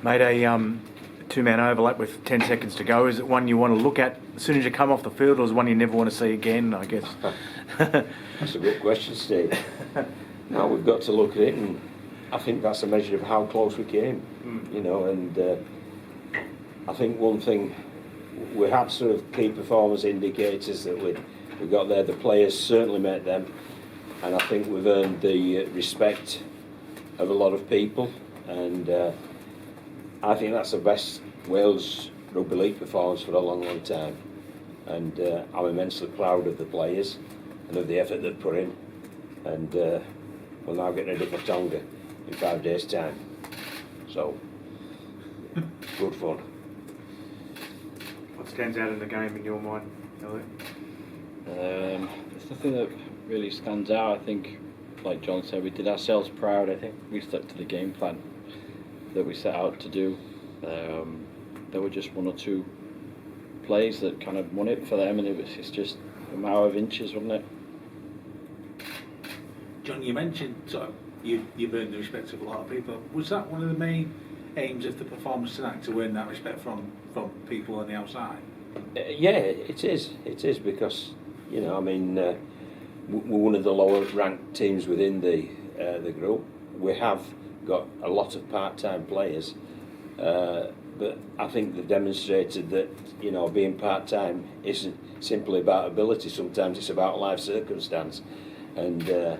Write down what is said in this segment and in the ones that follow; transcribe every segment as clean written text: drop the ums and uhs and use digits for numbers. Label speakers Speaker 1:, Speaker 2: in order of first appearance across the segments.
Speaker 1: made a two-man overlap with 10 seconds to go. Is it one you want to look at as soon as you come off the field, or is it one you never want to see again, I guess?
Speaker 2: That's a good question, Steve. No, we've got to look at it, and I think that's a measure of how close we came, you know, and I think one thing, we had sort of key performance indicators that we got there. The players certainly met them, and I think we've earned the respect of a lot of people, and I think that's the best Wales Rugby League performance for a long, long time, and I'm immensely proud of the players and of the effort they've put in, and we'll now get ready for Tonga in 5 days' time, so good fun.
Speaker 1: What stands out in the game in your mind, Elliot?
Speaker 3: There's nothing that really stands out. I think, like John said, we did ourselves proud. I think we stuck to the game plan that we set out to do. There were just one or two plays that kind of won it for them, and it's just a matter of inches, wasn't it?
Speaker 4: John, you mentioned sort of you've earned the respect of a lot of people. Was that one of the main aims of the performance tonight, to win that respect from people on the outside?
Speaker 2: Yeah, it is. It is, because, you know, I mean, we're one of the lower ranked teams within the group. We have got a lot of part-time players, but I think they've demonstrated that, you know, being part-time isn't simply about ability. Sometimes it's about life circumstance, and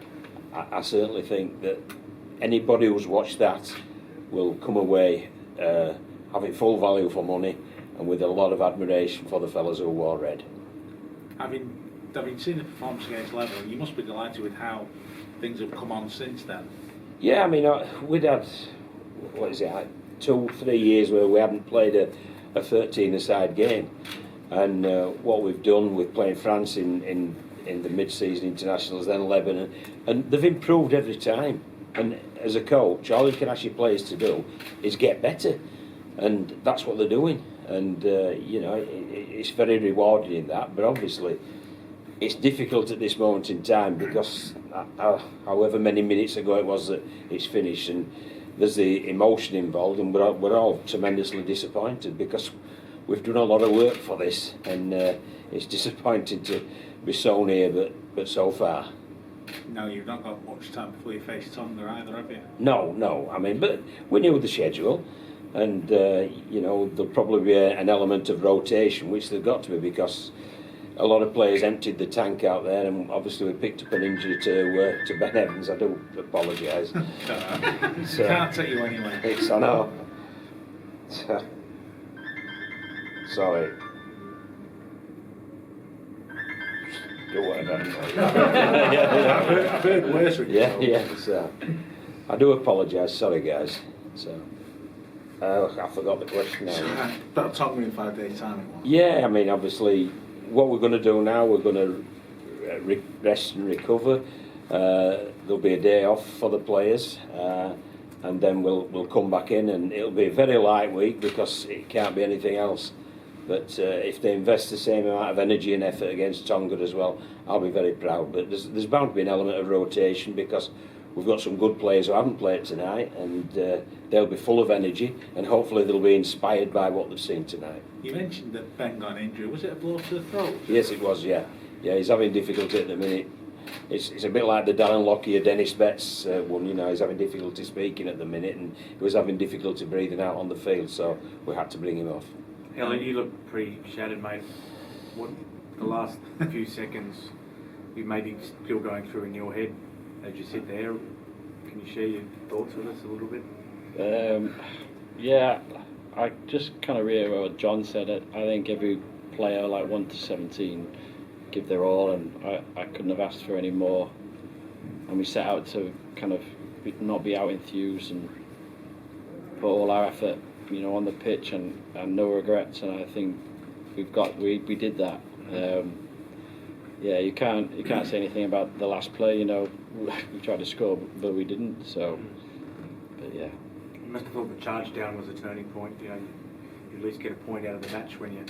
Speaker 2: I certainly think that anybody who's watched that will come away having full value for money and with a lot of admiration for the fellas who wore red.
Speaker 4: Having seen the performance against Leicester, you must be delighted with how things have come on since then.
Speaker 2: Yeah, I mean, we'd had, 2-3 years where we hadn't played a 13-a-side game, and what we've done with playing France in the mid-season internationals, then Lebanon, and they've improved every time. And as a coach, all you can ask your players to do is get better, and that's what they're doing. And you know, it's very rewarding in that. But obviously, it's difficult at this moment in time, because however many minutes ago it was that it's finished, and there's the emotion involved, and we're all tremendously disappointed, because we've done a lot of work for this, and it's disappointing to be so near, but so far.
Speaker 4: No, you've not got much time before you face Tonga either, have you?
Speaker 2: No. I mean, but we knew the schedule, and you know, there'll probably be an element of rotation, which there's got to be, because a lot of players emptied the tank out there, and obviously we picked up an injury to Ben Evans. I do apologise.
Speaker 4: Can't take you anyway.
Speaker 2: I know. Sorry. Do whatever.
Speaker 4: I've heard worse.
Speaker 2: Yeah. I do apologise. Sorry, guys. So, I forgot the question now.
Speaker 4: That'll talk me in 5 days' time.
Speaker 2: Yeah, I mean, obviously, what we're going to do now, we're going to rest and recover. There'll be a day off for the players, and then we'll come back in, and it'll be a very light week, because it can't be anything else. But if they invest the same amount of energy and effort against Tonga as well, I'll be very proud. But there's bound to be an element of rotation, because we've got some good players who haven't played tonight, and they'll be full of energy, and hopefully they'll be inspired by what they've seen tonight.
Speaker 4: You mentioned that Ben got an injury. Was it a blow to the throat?
Speaker 2: Yes, it was, yeah. Yeah, he's having difficulty at the minute. It's a bit like the Darren Lockyer, Dennis Betts one, you know, he's having difficulty speaking at the minute, and he was having difficulty breathing out on the field, so we had to bring him off.
Speaker 1: Elliot, you look pretty shattered, mate. What the last few seconds you maybe still going through in your head as you sit there? Can you share your thoughts with us a little bit?
Speaker 3: Yeah, I just kind of reiterate what John said. I think every player, like 1 to 17, give their all, and I couldn't have asked for any more. And we set out to kind of not be out enthused and put all our effort, you know, on the pitch, and no regrets. And I think we did that. Yeah, you can't say anything about the last play. You know, we tried to score, but we didn't. So, but yeah.
Speaker 1: You must have thought the charge down was a turning point. You know, you at least get a point out of the match when you.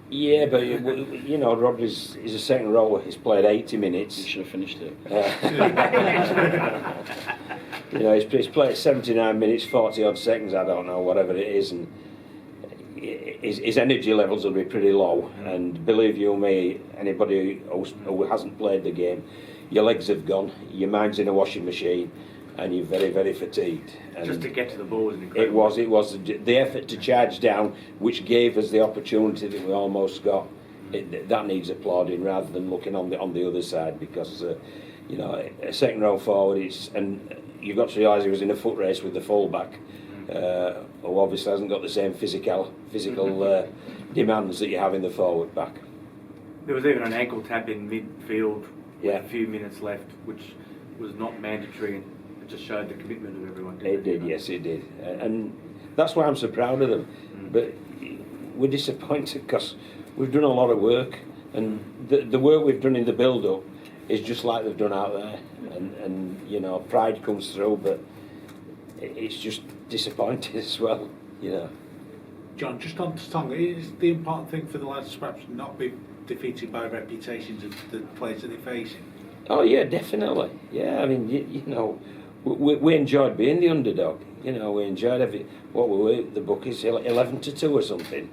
Speaker 2: Yeah, but you know, Rob is a second rower. He's played 80 minutes.
Speaker 3: You should have finished it.
Speaker 2: You know, he's played 79 minutes, 40 odd seconds, I don't know, whatever it is, and his energy levels will be pretty low. And believe you me, anybody who hasn't played the game, your legs have gone, your mind's in a washing machine, and you're very, very fatigued. And
Speaker 1: just to get to the ball was incredible.
Speaker 2: It was the effort to charge down, which gave us the opportunity that we almost got. That needs applauding rather than looking on the other side, because you know, a second row forward, and you've got to realise he was in a foot race with the fullback, who obviously hasn't got the same physical demands that you have in the forward back.
Speaker 1: There was even an ankle tap in midfield with
Speaker 2: Yeah.
Speaker 1: a few minutes left, which was not mandatory, and it just showed the commitment of everyone.
Speaker 2: It did, yes, it did, and that's why I'm so proud of them. But we're disappointed because we've done a lot of work, and the work we've done in the build-up is just like they've done out there, and you know, pride comes through, but it's just disappointing as well, you know.
Speaker 4: John, just on to Tonga, is the important thing for the lads to perhaps not be defeated by reputations of the players that they're facing?
Speaker 2: Oh yeah, definitely. Yeah, I mean, you know, we enjoyed being the underdog. You know, we enjoyed what we were. The book is 11-2 or something,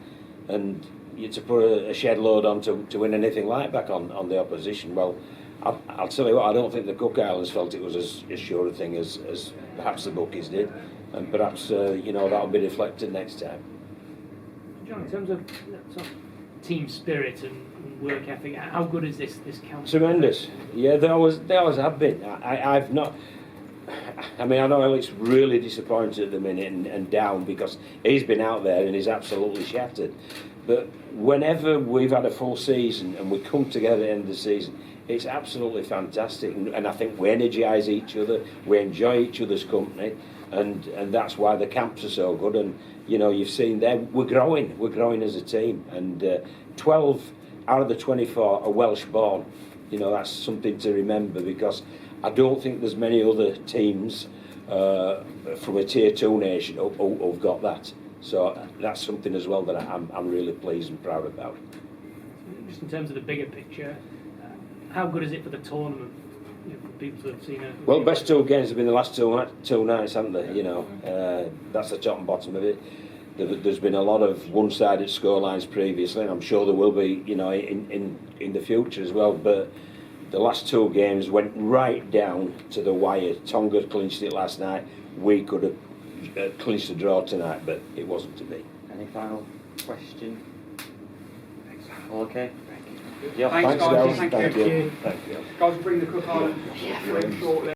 Speaker 2: and you to put a shed load on to win anything like back on the opposition. Well, I'll tell you what, I don't think the Cook Islands felt it was as sure a thing as perhaps the bookies did, and perhaps you know, that'll be reflected next time.
Speaker 5: John, in terms of sort of team spirit and work ethic, how good is this council?
Speaker 2: Tremendous. Yeah, they always have been. I've not. I mean, I know Elliot's really disappointed at the minute and down because he's been out there and he's absolutely shattered. But whenever we've had a full season and we come together at the end of the season, it's absolutely fantastic. And I think we energise each other, we enjoy each other's company, and that's why the camps are so good. And you know, you've seen there, we're growing as a team. And 12 out of the 24 are Welsh born. You know, that's something to remember, because I don't think there's many other teams from a tier 2 nation who've got that. So that's something as well that I'm really pleased and proud about.
Speaker 5: Just in terms of the bigger picture, how good is it for the tournament? You know, for people to have seen it.
Speaker 2: Well, best 2 games have been the last two nights, haven't they? You know, that's the top and bottom of it. There's been a lot of one-sided scorelines previously, and I'm sure there will be, you know, in the future as well. But the last 2 games went right down to the wire. Tonga clinched it last night. We could have clinched a draw tonight, but it wasn't to be.
Speaker 6: Any final question? All okay?
Speaker 2: Yeah,
Speaker 7: Thanks, guys.
Speaker 2: Darryl.
Speaker 7: Thank you.
Speaker 2: Thank you.
Speaker 7: Guys, bring the Cook Island shortly.